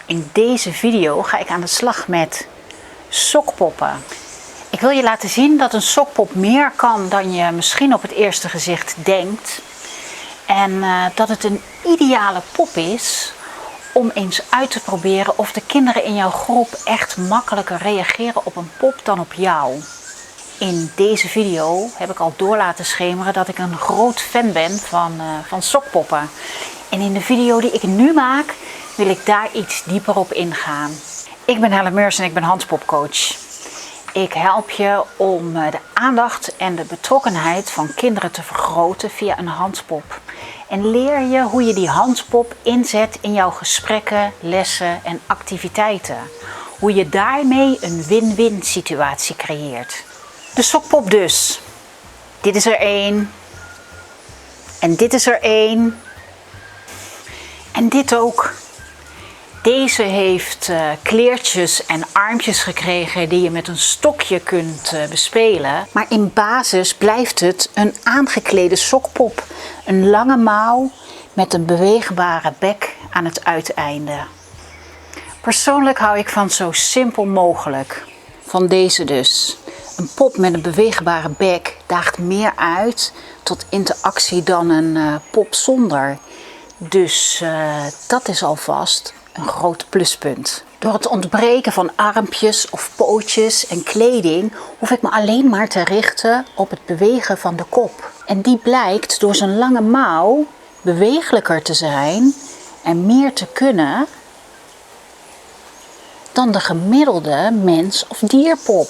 In deze video ga ik aan de slag met sokpoppen. Ik wil je laten zien dat een sokpop meer kan dan je misschien op het eerste gezicht denkt. En dat het een ideale pop is om eens uit te proberen of de kinderen in jouw groep echt makkelijker reageren op een pop dan op jou. In deze video heb ik al door laten schemeren dat ik een groot fan ben van sokpoppen. En in de video die ik nu maak wil ik daar iets dieper op ingaan. Ik ben Helen Meurs en ik ben handpopcoach. Ik help je om de aandacht en de betrokkenheid van kinderen te vergroten via een handpop. En leer je hoe je die handpop inzet in jouw gesprekken, lessen en activiteiten. Hoe je daarmee een win-win situatie creëert. De sokpop dus. Dit is er één. En dit is er één. En dit ook. Deze heeft kleertjes en armpjes gekregen die je met een stokje kunt bespelen. Maar in basis blijft het een aangeklede sokpop. Een lange mouw met een beweegbare bek aan het uiteinde. Persoonlijk hou ik van zo simpel mogelijk. Van deze dus. Een pop met een beweegbare bek daagt meer uit tot interactie dan een pop zonder. Dus dat is alvast een groot pluspunt. Door het ontbreken van armpjes of pootjes en kleding hoef ik me alleen maar te richten op het bewegen van de kop. En die blijkt door zijn lange mouw bewegelijker te zijn en meer te kunnen dan de gemiddelde mens- of dierpop.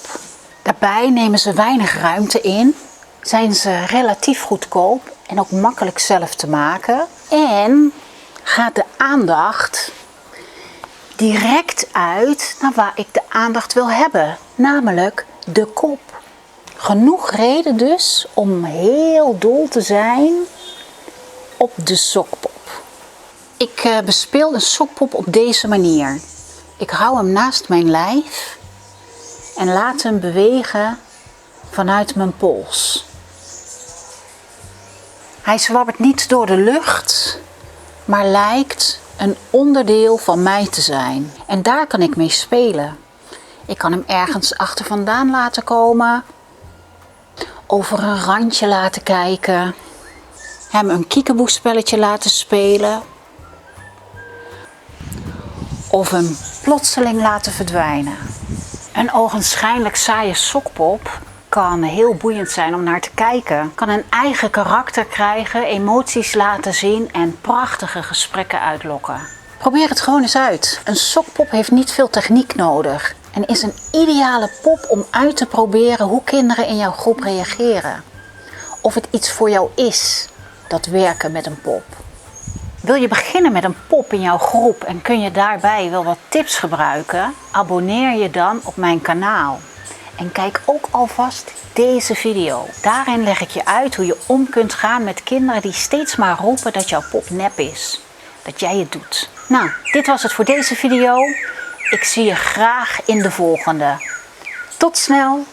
Daarbij nemen ze weinig ruimte in, zijn ze relatief goedkoop en ook makkelijk zelf te maken. En gaat de aandacht direct uit naar waar ik de aandacht wil hebben, namelijk de kop. Genoeg reden dus om heel dol te zijn op de sokpop. Ik bespeel een sokpop op deze manier. Ik hou hem naast mijn lijf en laat hem bewegen vanuit mijn pols. Hij zwabbert niet door de lucht, maar lijkt een onderdeel van mij te zijn. En daar kan ik mee spelen. Ik kan hem ergens achter vandaan laten komen, over een randje laten kijken, hem een kiekeboespelletje laten spelen of hem plotseling laten verdwijnen. Een ogenschijnlijk saaie sokpop kan heel boeiend zijn om naar te kijken. Kan een eigen karakter krijgen, emoties laten zien en prachtige gesprekken uitlokken. Probeer het gewoon eens uit. Een sokpop heeft niet veel techniek nodig en is een ideale pop om uit te proberen hoe kinderen in jouw groep reageren. Of het iets voor jou is, dat werken met een pop. Wil je beginnen met een pop in jouw groep en kun je daarbij wel wat tips gebruiken? Abonneer je dan op mijn kanaal. En kijk ook alvast deze video. Daarin leg ik je uit hoe je om kunt gaan met kinderen die steeds maar roepen dat jouw pop nep is. Dat jij het doet. Nou, dit was het voor deze video. Ik zie je graag in de volgende. Tot snel!